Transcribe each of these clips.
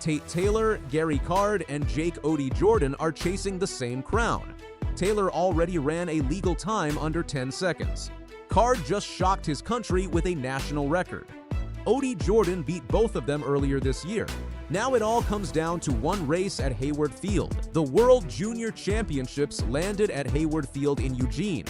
Tate Taylor, Gary Card, and Jake Odey Jordan are chasing the same crown. Taylor already ran a legal time under 10 seconds. Card just shocked his country with a national record. Odey Jordan beat both of them earlier this year. Now it all comes down to one race at Hayward Field. The World Junior Championships landed at Hayward Field in Eugene,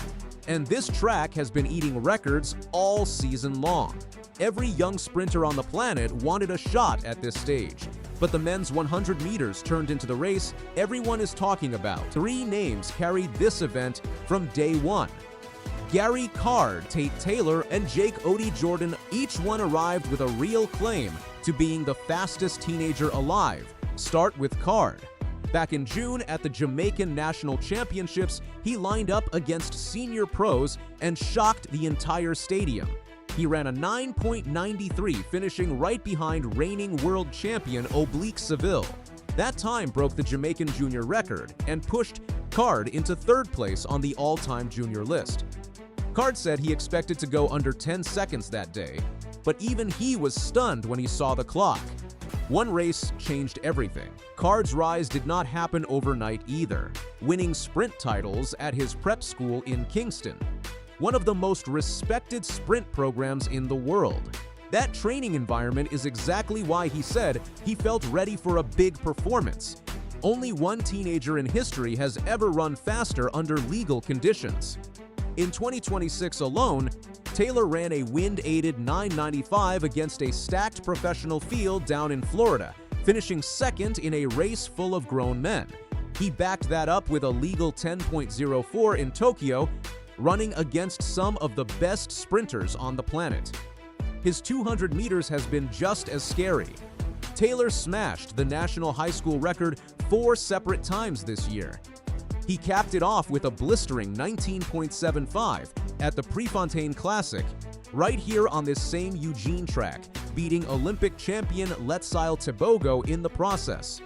and this track has been eating records all season long. Every young sprinter on the planet wanted a shot at this stage, but the men's 100 meters turned into the race everyone is talking about. 3 names carried this event from day one. Gary Card, Tate Taylor, and Jake Odey Jordan each one arrived with a real claim to being the fastest teenager alive. Start with Card. Back in June at the Jamaican National Championships, he lined up against senior pros and shocked the entire stadium. He ran a 9.93, finishing right behind reigning world champion Seville. That time broke the Jamaican junior record and pushed Card into 3rd place on the all-time junior list. Card said he expected to go under 10 seconds that day, but even he was stunned when he saw the clock. One race changed everything. Card's rise did not happen overnight either, winning sprint titles at his prep school in Kingston, one of the most respected sprint programs in the world. That training environment is exactly why he said he felt ready for a big performance. Only one teenager in history has ever run faster under legal conditions. In 2026 alone, Taylor ran a wind-aided 9.95 against a stacked professional field down in Florida, finishing 2nd in a race full of grown men. He backed that up with a legal 10.04 in Tokyo, running against some of the best sprinters on the planet. His 200 meters has been just as scary. Taylor smashed the national high school record 4 separate times this year. He capped it off with a blistering 19.75 at the Prefontaine Classic, right here on this same Eugene track, beating Olympic champion Letsile Tebogo in the process.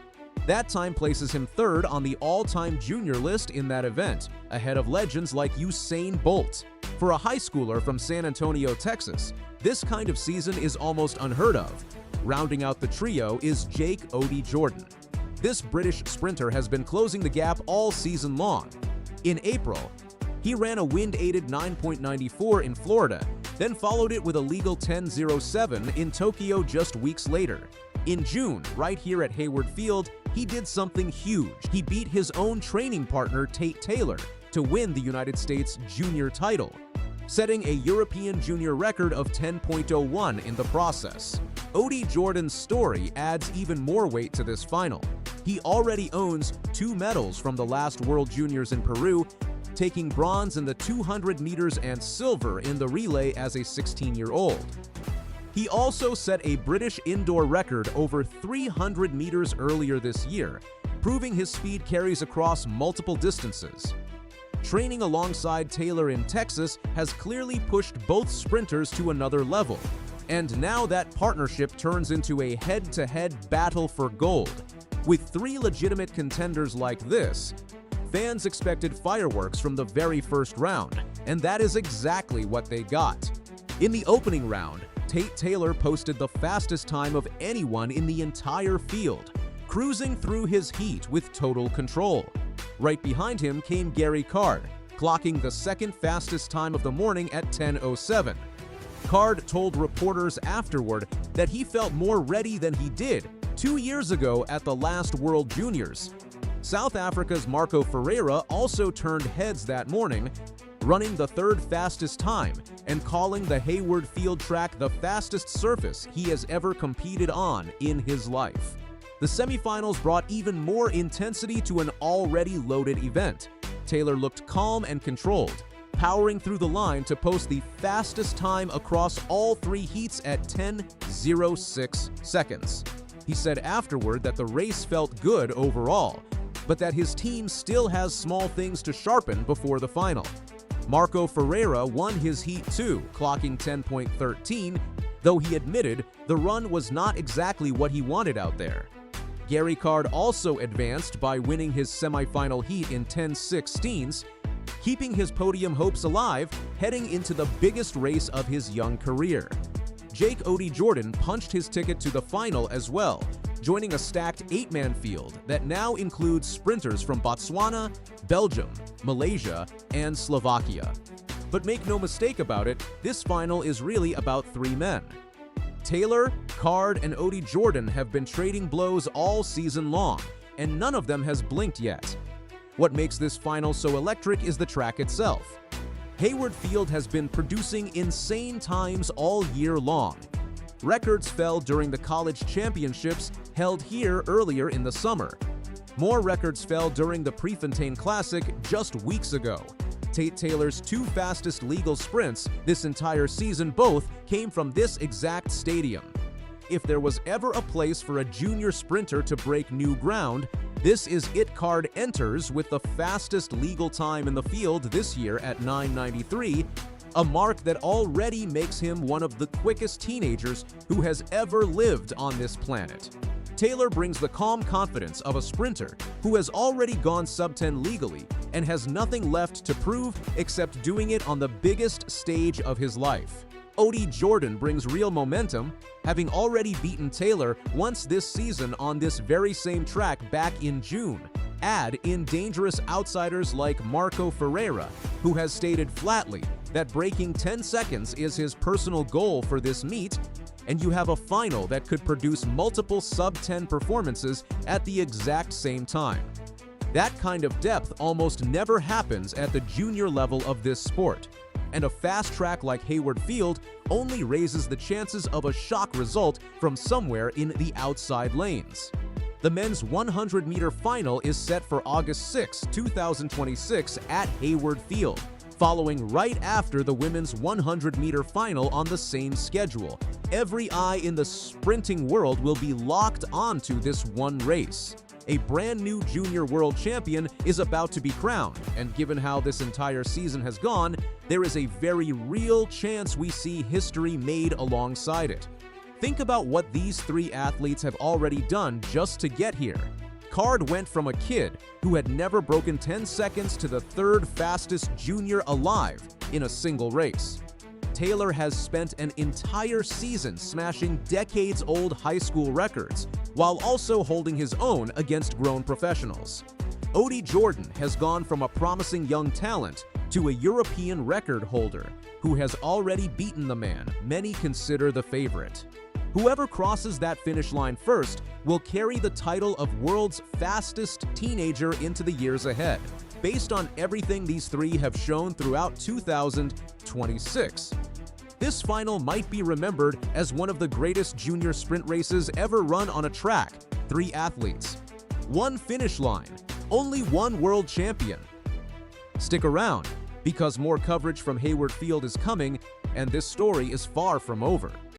That time places him 3rd on the all-time junior list in that event, ahead of legends like Usain Bolt. For a high schooler from San Antonio, Texas, this kind of season is almost unheard of. Rounding out the trio is Jake Odey Jordan. This British sprinter has been closing the gap all season long. In April, he ran a wind-aided 9.94 in Florida, then followed it with a legal 10.07 in Tokyo just weeks later. In June, right here at Hayward Field, he did something huge. He beat his own training partner, Tate Taylor, to win the United States junior title, setting a European junior record of 10.01 in the process. Odey Jordan's story adds even more weight to this final. He already owns 2 medals from the last World Juniors in Peru, taking bronze in the 200 meters and silver in the relay as a 16-year-old. He also set a British indoor record over 300 meters earlier this year, proving his speed carries across multiple distances. Training alongside Taylor in Texas has clearly pushed both sprinters to another level, and now that partnership turns into a head-to-head battle for gold. With 3 legitimate contenders like this, fans expected fireworks from the very first round, and that is exactly what they got. In the opening round, Tate Taylor posted the fastest time of anyone in the entire field, cruising through his heat with total control. Right behind him came Gary Card, clocking the 2nd fastest time of the morning at 10.07. Card told reporters afterward that he felt more ready than he did 2 years ago at the last World Juniors. South Africa's Marco Ferreira also turned heads that morning, running the 3rd fastest time and calling the Hayward Field track the fastest surface he has ever competed on in his life. The semifinals brought even more intensity to an already loaded event. Taylor looked calm and controlled, powering through the line to post the fastest time across all 3 heats at 10.06 seconds. He said afterward that the race felt good overall, but that his team still has small things to sharpen before the final. Marco Ferreira won his heat too, clocking 10.13, though he admitted the run was not exactly what he wanted out there. Gary Card also advanced by winning his semifinal heat in 10.16s, keeping his podium hopes alive heading into the biggest race of his young career. Jake Odey Jordan punched his ticket to the final as well, joining a stacked 8-man field that now includes sprinters from Botswana, Belgium, Malaysia, and Slovakia. But make no mistake about it, this final is really about 3 men. Taylor, Card, and Odey Jordan have been trading blows all season long, and none of them has blinked yet. What makes this final so electric is the track itself. Hayward Field has been producing insane times all year long. Records fell during the college championships held here earlier in the summer. More records fell during the Prefontaine Classic just weeks ago. Tate Taylor's 2 fastest legal sprints this entire season both came from this exact stadium. If there was ever a place for a junior sprinter to break new ground, this is it. Card enters with the fastest legal time in the field this year at 9:93, a mark that already makes him one of the quickest teenagers who has ever lived on this planet. Taylor brings the calm confidence of a sprinter who has already gone sub-10 legally and has nothing left to prove except doing it on the biggest stage of his life. Odey Jordan brings real momentum, having already beaten Taylor once this season on this very same track back in June. Add in dangerous outsiders like Marco Ferreira, who has stated flatly that breaking 10 seconds is his personal goal for this meet, and you have a final that could produce multiple sub-10 performances at the exact same time. That kind of depth almost never happens at the junior level of this sport, and a fast track like Hayward Field only raises the chances of a shock result from somewhere in the outside lanes. The men's 100-meter final is set for August 6, 2026 at Hayward Field, following right after the women's 100-meter final on the same schedule. Every eye in the sprinting world will be locked onto this one race. A brand new junior world champion is about to be crowned, and given how this entire season has gone, there is a very real chance we see history made alongside it. Think about what these 3 athletes have already done just to get here. Card went from a kid who had never broken 10 seconds to the 3rd fastest junior alive in a single race. Taylor has spent an entire season smashing decades-old high school records, while also holding his own against grown professionals. Odey Jordan has gone from a promising young talent to a European record holder who has already beaten the man many consider the favorite. Whoever crosses that finish line first will carry the title of world's fastest teenager into the years ahead, based on everything these 3 have shown throughout 2026. This final might be remembered as one of the greatest junior sprint races ever run on a track. 3 athletes, 1 finish line, only 1 world champion. Stick around, because more coverage from Hayward Field is coming, and this story is far from over.